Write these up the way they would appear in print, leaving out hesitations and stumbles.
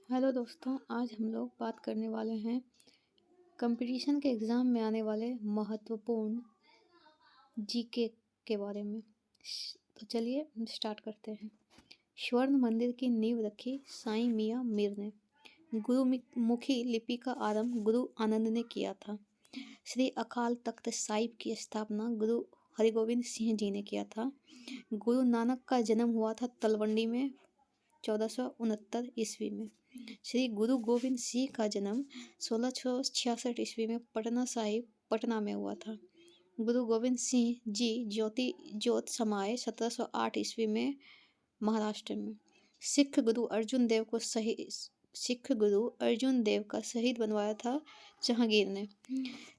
Hello दोस्तों, आज हम लोग बात करने वाले हैं कंपटीशन के एग्ज़ाम में आने वाले महत्वपूर्ण जीके के बारे में। तो चलिए हम स्टार्ट करते हैं। स्वर्ण मंदिर की नींव रखी साईं मियाँ मीर ने। गुरुमुखी लिपि का आरंभ गुरु आनंद ने किया था। श्री अकाल तख्त साहिब की स्थापना गुरु हरिगोविंद सिंह जी ने किया था। गुरु नानक का जन्म हुआ था तलवंडी में 1469 ईस्वी में। श्री गुरु गोविंद सिंह का जन्म 1666 ईस्वी में पटना साहिब पटना में हुआ था। गुरु गोविंद सिंह जी ज्योत समाये 1708 ईस्वी में महाराष्ट्र में। सिख गुरु अर्जुन देव का शहीद बनवाया था जहांगीर ने।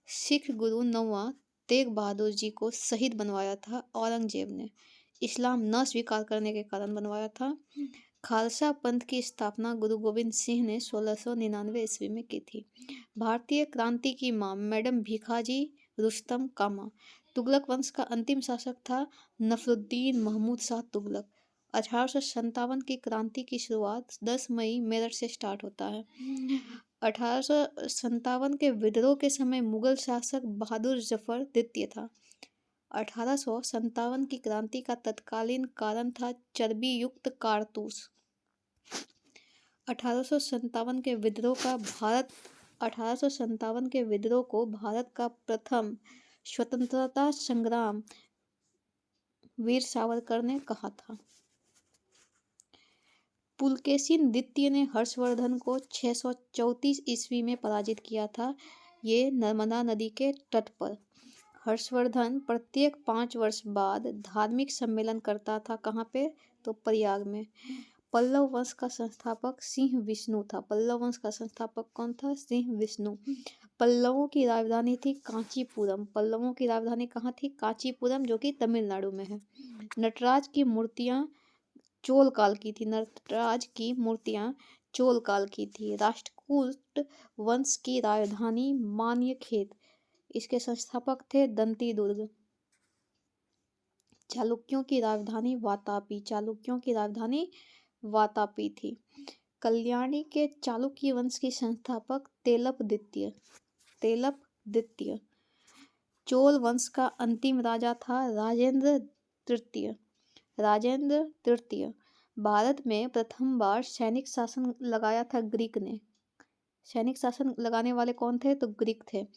सिख गुरु 9वां तेग बहादुर जी को शहीद बनवाया था औरंगजेब ने। इस्लाम न स्वीकार करने के कारण बनवाया था। खालसा पंथ की स्थापना गुरु गोविंद सिंह ने 1699 ईस्वी में की थी। भारतीय क्रांति की मां मैडम भीखाजी रुस्तम कामा। तुगलक वंश का अंतिम शासक था नफरुद्दीन महमूद शाह तुगलक। 1857 की क्रांति की शुरुआत 10 मई मेरठ से स्टार्ट होता है। 1857 के विद्रोह के समय मुगल शासक बहादुर जफर द्वितीय था। 1857 की क्रांति का तत्कालीन कारण था चर्बी युक्त कारतूस। 1857 के विद्रोह को भारत का प्रथम स्वतंत्रता संग्राम वीर सावरकर ने कहा था। पुलकेशिन द्वितीय ने हर्षवर्धन को 634 ईस्वी में पराजित किया था। ये नर्मदा नदी के तट पर। हर्षवर्धन प्रत्येक 5 वर्ष बाद धार्मिक सम्मेलन करता था। कहाँ पे? तो प्रयाग में। पल्लव वंश का संस्थापक सिंह विष्णु था। पल्लव वंश का संस्थापक कौन था? सिंह विष्णु। पल्लवों की राजधानी थी कांचीपुरम। पल्लवों की राजधानी कहाँ थी? कांचीपुरम, जो कि तमिलनाडु में है। नटराज की मूर्तियां चोल काल की थी। नटराज की मूर्तियां चोल काल की थी। राष्ट्रकूट वंश की राजधानी मान्यखेत। इसके संस्थापक थे दंती दुर्ग। चालुक्यों की राजधानी वातापी। चालुक्यों की राजधानी वातापी थी। कल्याणी के चालुक्य वंश की संस्थापक तेलप द्वितीय। तेलप द्वितीय। चोल वंश का अंतिम राजा था राजेंद्र तृतीय। राजेंद्र तृतीय। भारत में प्रथम बार सैनिक शासन लगाया था ग्रीक ने। सैनिक शासन लगाने वाले कौन थे? तो ग्रीक थे।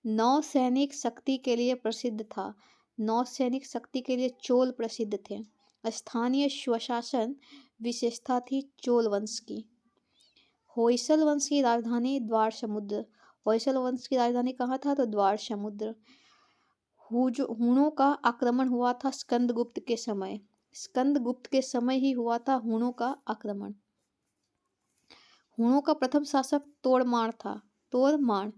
नौ सैनिक शक्ति के लिए प्रसिद्ध था। नौ सैनिक शक्ति के लिए चोल प्रसिद्ध थे। स्थानीय स्वशासन विशेषता थी चोल वंश की। होयसल वंश की राजधानी द्वार समुद्र। होयसल वंश की राजधानी कहाँ था? तो द्वार समुद्र। हुणों का आक्रमण हुआ था स्कंदगुप्त के समय। स्कंदगुप्त के समय ही हुआ था हुणों का आक्रमण। हुणों का प्रथम शासक तोड़माण था। तोड़माण।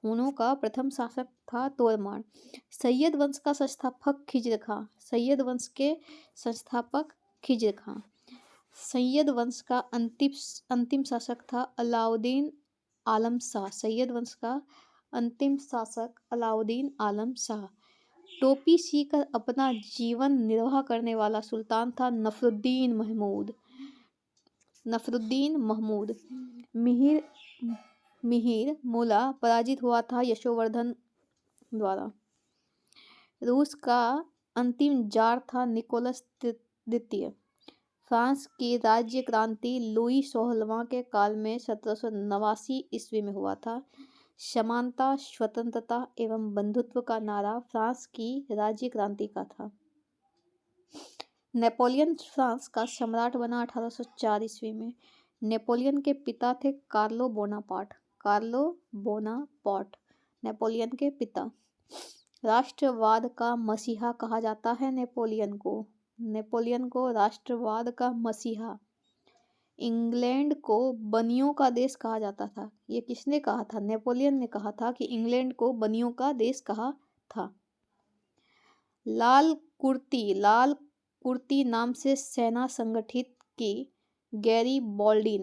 हुणों का प्रथम शासक था तोड़माण। सैयद वंश का संस्थापक खिज्र खां। सैयद वंश के संस्थापक खिज्र खां। सैयद वंश का अंतिम शासक था अलाउद्दीन आलम शाह। सैयद वंश का अंतिम शासक अलाउद्दीन आलम शाह। टोपी सीकर अपना जीवन निर्वाह करने वाला सुल्तान था नफरुद्दीन महमूद। नफरुद्दीन महमूद। मिहिर मूला पराजित हुआ था यशोवर्धन द्वारा। रूस का अंतिम जार था निकोलस द्वितीय। फ्रांस की राज्य क्रांति लुई 16वां के काल में 1789 ईस्वी में हुआ था। समानता, स्वतंत्रता एवं बंधुत्व का नारा फ्रांस की राज्य क्रांति का था। नेपोलियन फ्रांस का सम्राट बना 1804 ईस्वी में। नेपोलियन के पिता थे Carlo Bonaparte. Carlo Bonaparte Napoleon के पिता। राष्ट्रवाद का मसीहा कहा जाता है नेपोलियन को। नेपोलियन को राष्ट्रवाद का मसीहा। इंग्लैंड को बनियों का देश कहा जाता था। ये किसने कहा था? नेपोलियन ने कहा था कि इंग्लैंड को बनियों का देश कहा था। लाल कुर्ती नाम से सेना संगठित की गैरीबाल्डी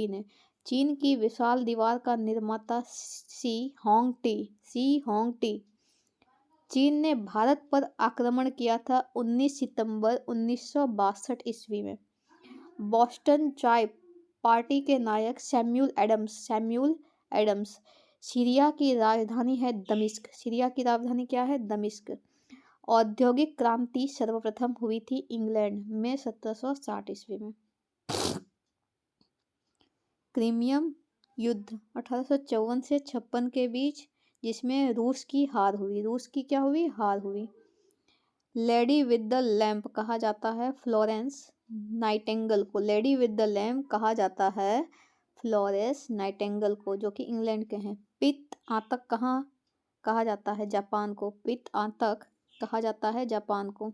ने। चीन की विशाल दीवार का निर्माता शी होंगटी। चीन ने भारत पर आक्रमण किया था 19 सितंबर 1962 ईस्वी में। बोस्टन चाय पार्टी के नायक सैम्यूल एडम्स। सीरिया की राजधानी है दमिश्क। सीरिया की राजधानी क्या है? दमिश्क। औद्योगिक क्रांति सर्वप्रथम हुई थी इंग्लैंड में 1760 ईस्वी में। क्रीमियम युद्ध 1854 से 56 के बीच, जिसमें रूस की हार हुई। रूस की क्या हुई? हार हुई। लेडी विद द लैम्प कहा जाता है फ्लोरेंस नाइटिंगेल को। लेडी विद द लैम्प कहा जाता है फ्लोरेंस नाइटिंगेल को, जो कि इंग्लैंड के हैं। पित्त आतंक कहाँ कहा जाता है? जापान को। पित्त आतंक कहा जाता है जापान को।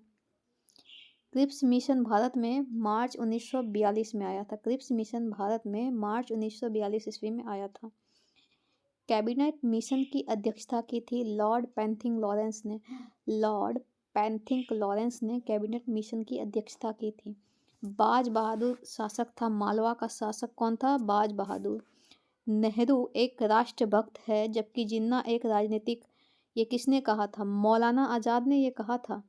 क्रिप्स मिशन भारत में मार्च 1942 में आया था। क्रिप्स मिशन भारत में मार्च 1942 ईस्वी में आया था। कैबिनेट मिशन की अध्यक्षता की थी लॉर्ड पैंथिंग लॉरेंस ने। लॉर्ड पैंथिंग लॉरेंस ने कैबिनेट मिशन की अध्यक्षता की थी। बाज बहादुर शासक था। मालवा का शासक कौन था? बाज बहादुर। नेहरू एक राष्ट्रभक्त है जबकि जिन्ना एक राजनीतिक। ये किसने कहा था? मौलाना आज़ाद ने ये कहा था।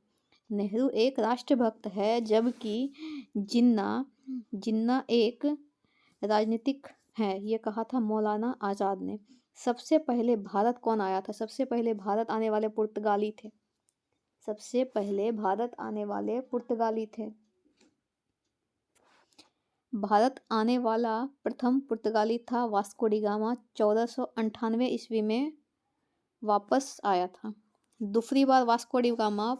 नेहरू एक राष्ट्रभक्त है जबकि जिन्ना एक राजनीतिक है, ये कहा था मौलाना आज़ाद ने। सबसे पहले भारत कौन आया था? सबसे पहले भारत आने वाले पुर्तगाली थे। सबसे पहले भारत आने वाले पुर्तगाली थे। भारत आने वाला प्रथम पुर्तगाली था वास्को डी गामा। 1498 ईस्वी में वापस आया था। दूसरी बार वास्को डी गामा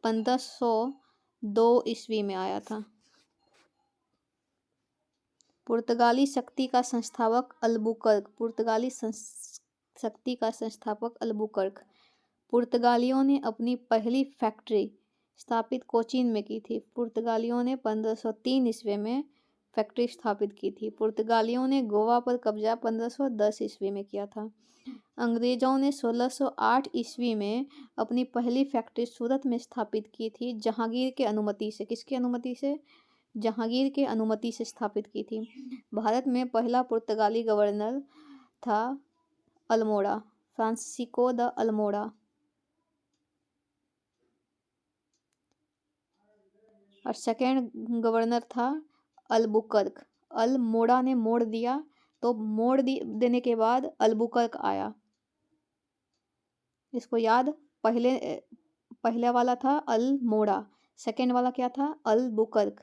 1502 ईस्वी में आया था। पुर्तगाली शक्ति का संस्थापक अल्बुकर्क। पुर्तगाली शक्ति का संस्थापक अल्बुकर्क। पुर्तगालियों ने अपनी पहली फैक्ट्री स्थापित कोचीन में की थी। पुर्तगालियों ने 1503 ईस्वी में फैक्ट्री स्थापित की थी। पुर्तगालियों ने गोवा पर कब्जा 1510 ईस्वी में किया था। अंग्रेजों ने 1608 ईस्वी में अपनी पहली फैक्ट्री सूरत में स्थापित की थी जहांगीर के अनुमति से। किसकी अनुमति से? जहांगीर के अनुमति से स्थापित की थी। भारत में पहला पुर्तगाली गवर्नर था अल्मोड़ा, फ्रांसिस्को द अल्मोड़ा। और सेकेंड गवर्नर था अल्बुकर्क। अल्मोड़ा ने मोड़ दिया, तो देने के बाद अल्बुकर्क आया। इसको याद, पहले वाला था अल्मोड़ा, सेकेंड वाला क्या था? अल्बुकर्क।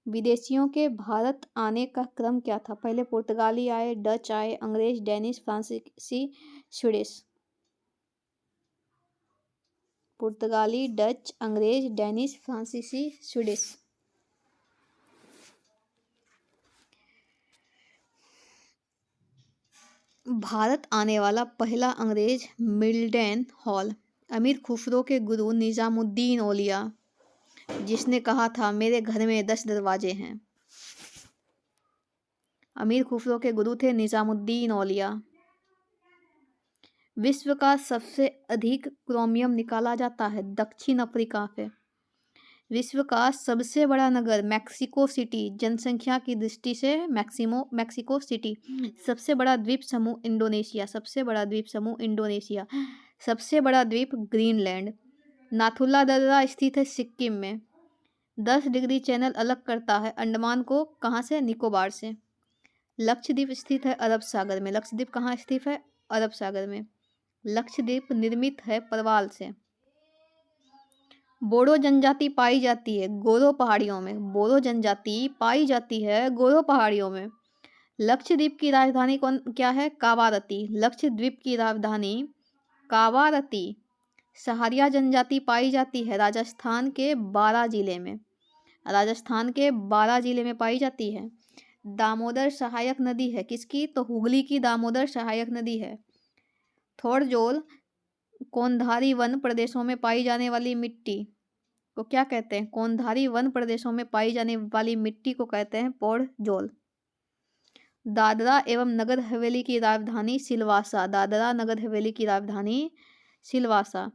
विदेशियों के भारत आने का क्रम क्या था? पहले पुर्तगाली आए, डच आए, अंग्रेज, डेनिश, फ्रांसीसी, स्वीडिश। पुर्तगाली, डच, अंग्रेज, डेनिश, फ्रांसीसी, स्वीडिश। भारत आने वाला पहला अंग्रेज मिल्डन हॉल। अमीर खुसरो के गुरु निजामुद्दीन औलिया, जिसने कहा था मेरे घर में 10 दरवाजे हैं। अमीर खुसरो के गुरु थे निजामुद्दीन औलिया। विश्व का सबसे अधिक क्रोमियम निकाला जाता है दक्षिण अफ्रीका से। विश्व का सबसे बड़ा नगर मैक्सिको सिटी, जनसंख्या की दृष्टि से मैक्सिको सिटी। सबसे बड़ा द्वीप समूह इंडोनेशिया। सबसे बड़ा द्वीप समूह इंडोनेशिया। सबसे बड़ा द्वीप ग्रीनलैंड। नाथुला दर्रा स्थित है सिक्किम में। 10 डिग्री चैनल अलग करता है अंडमान को कहाँ से? निकोबार से। लक्षद्वीप स्थित है अरब सागर में। लक्षद्वीप कहाँ स्थित है? अरब सागर में। लक्षद्वीप निर्मित है परवाल से। बोडो जनजाति पाई जाती है गोरो पहाड़ियों में। बोडो जनजाति पाई जाती है गोरो पहाड़ियों में। लक्षद्वीप की राजधानी क्या है? कावारती। लक्षद्वीप की राजधानी कावारती। सहारिया जनजाति पाई जाती है राजस्थान के 12 जिले में। राजस्थान के 12 जिले में पाई जाती है। दामोदर सहायक नदी है किसकी? तो हुगली की दामोदर सहायक नदी है। थोड़जोल कोनधारी वन प्रदेशों में पाई जाने वाली मिट्टी को क्या कहते हैं? कोनधारी वन प्रदेशों में पाई जाने वाली मिट्टी को कहते हैं पौड़जोल। दादरा एवं नगर हवेली की राजधानी सिलवासा। दादरा नगर हवेली की राजधानी सिलवासा।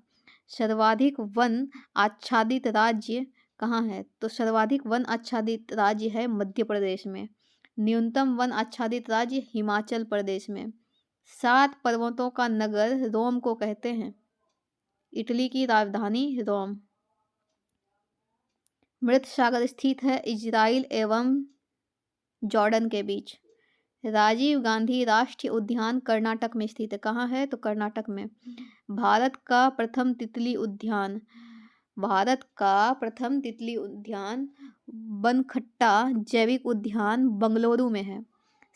सर्वाधिक वन आच्छादित राज्य कहाँ है? तो सर्वाधिक वन आच्छादित राज्य है मध्य प्रदेश में। न्यूनतम वन आच्छादित राज्य हिमाचल प्रदेश में। 7 पर्वतों का नगर रोम को कहते हैं। इटली की राजधानी रोम। मृत सागर स्थित है इजराइल एवं जॉर्डन के बीच। राजीव गांधी राष्ट्रीय उद्यान कर्नाटक में स्थित है। कहाँ है? तो कर्नाटक में। भारत का प्रथम तितली उद्यान, भारत का प्रथम तितली उद्यान बनखट्टा जैविक उद्यान बंगलुरु में है।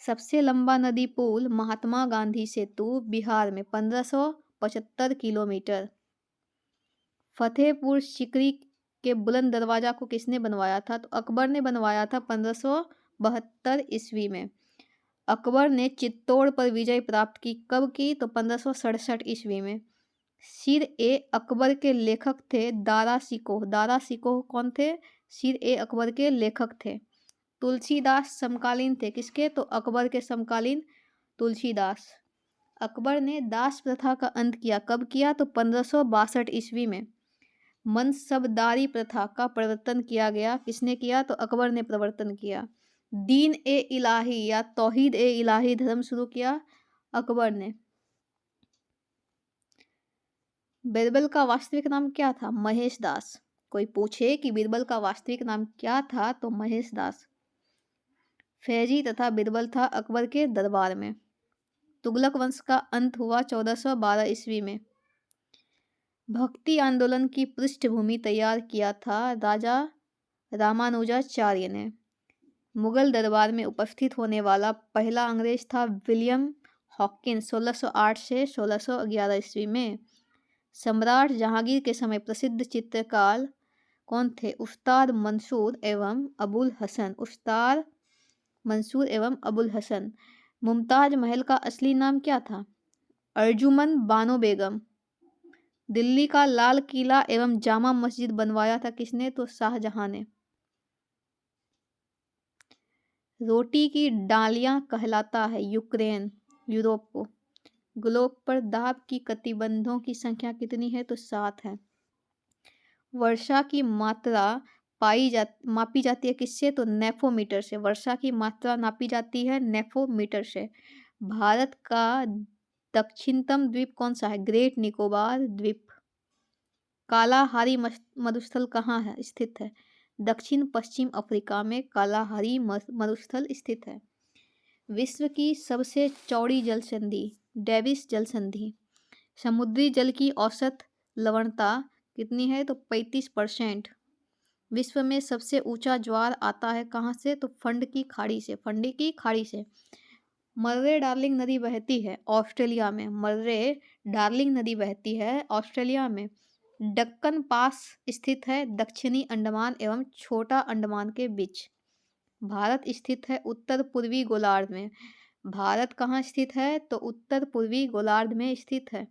सबसे लंबा नदी पुल महात्मा गांधी सेतु बिहार में 1575 किलोमीटर। फतेहपुर सीकरी के बुलंद दरवाजा को किसने बनवाया था? तो अकबर ने बनवाया था 1572 ईस्वी में। अकबर ने चित्तौड़ पर विजय प्राप्त की कब की? तो 1567 ईस्वी में। सिर ए अकबर के लेखक थे दारा शिकोह। दारा शिकोह कौन थे? सिर ए अकबर के लेखक थे। तुलसीदास समकालीन थे किसके? तो अकबर के समकालीन तुलसीदास। अकबर ने दास प्रथा का अंत किया कब किया? तो 1562 ईस्वी में। मनसबदारी प्रथा का प्रवर्तन किया गया, किसने किया? तो अकबर ने प्रवर्तन किया। दीन ए इलाही या तौहीद ए इलाही धर्म शुरू किया अकबर ने। बीरबल का वास्तविक नाम क्या था? महेश दास। कोई पूछे कि बीरबल का वास्तविक नाम क्या था? तो महेश दास। फैजी तथा बीरबल था अकबर के दरबार में। तुगलक वंश का अंत हुआ 1412 ईस्वी में। भक्ति आंदोलन की पृष्ठभूमि तैयार किया था राजा रामानुजाचार्य ने। मुगल दरबार में उपस्थित होने वाला पहला अंग्रेज था विलियम हॉकिंस 1608 से 1611 ईस्वी में। सम्राट जहांगीर के समय प्रसिद्ध चित्रकार कौन थे? उस्ताद मंसूर एवं अबुल हसन। उस्ताद मंसूर एवं अबुल हसन। मुमताज महल का असली नाम क्या था? अर्जुमन बानो बेगम। दिल्ली का लाल किला एवं जामा मस्जिद बनवाया था किसने? तो शाहजहां ने। रोटी की डालियां कहलाता है यूक्रेन, यूरोप को। ग्लोब पर दाब की कटिबंधों की संख्या कितनी है? तो 7 है। वर्षा की मात्रा मापी जाती है किससे? तो नेफोमीटर से। वर्षा की मात्रा नापी जाती है नेफोमीटर से। भारत का दक्षिणतम द्वीप कौन सा है? ग्रेट निकोबार द्वीप। कालाहारी मरुस्थल कहाँ है स्थित है? दक्षिण पश्चिम अफ्रीका में कालाहारी मरुस्थल स्थित है। विश्व की सबसे चौड़ी जल संधि डेविस जल संधि। समुद्री जल की औसत लवणता कितनी है? तो 35%। विश्व में सबसे ऊंचा ज्वार आता है कहाँ से? तो फंड की खाड़ी से। फंड की खाड़ी से। मर्रे डार्लिंग नदी बहती है ऑस्ट्रेलिया में। मर्रे डार्लिंग नदी बहती है ऑस्ट्रेलिया में। डक्कन पास स्थित है दक्षिणी अंडमान एवं छोटा अंडमान के बीच। भारत स्थित है उत्तर पूर्वी गोलार्ध में। भारत कहाँ स्थित है? तो उत्तर पूर्वी गोलार्ध में स्थित है।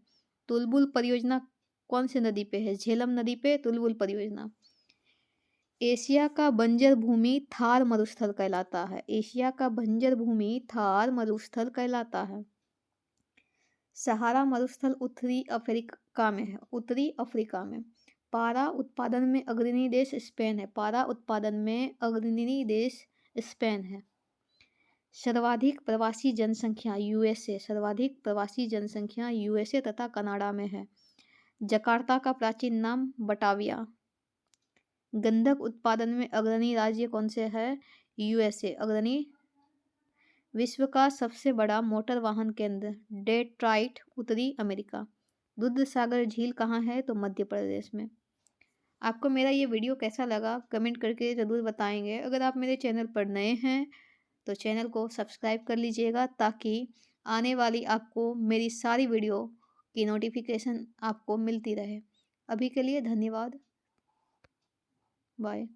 तुलबुल परियोजना कौन सी नदी पे है? झेलम नदी पे तुलबुल परियोजना। एशिया का बंजर भूमि थार मरुस्थल कहलाता है। एशिया का बंजर भूमि थार मरुस्थल कहलाता है। सहारा मरुस्थल उत्तरी अफ्रीका में है। उत्तरी अफ्रीका में। पारा उत्पादन में अग्रणी देश स्पेन है। पारा उत्पादन में अग्रणी देश स्पेन है। सर्वाधिक प्रवासी जनसंख्या यूएसए। सर्वाधिक प्रवासी जनसंख्या यूएसए तथा कनाडा में है। जकार्ता का प्राचीन नाम बटाविया। गंधक उत्पादन में अग्रणी राज्य कौन से है? यूएसए अग्रणी। विश्व का सबसे बड़ा मोटर वाहन केंद्र डेट्रॉइट उत्तरी अमेरिका। दूध सागर झील कहाँ है? तो मध्य प्रदेश में। आपको मेरा ये वीडियो कैसा लगा कमेंट करके ज़रूर बताएंगे। अगर आप मेरे चैनल पर नए हैं तो चैनल को सब्सक्राइब कर लीजिएगा ताकि आने वाली आपको मेरी सारी वीडियो की नोटिफिकेशन आपको मिलती रहे। अभी के लिए धन्यवाद। बाय।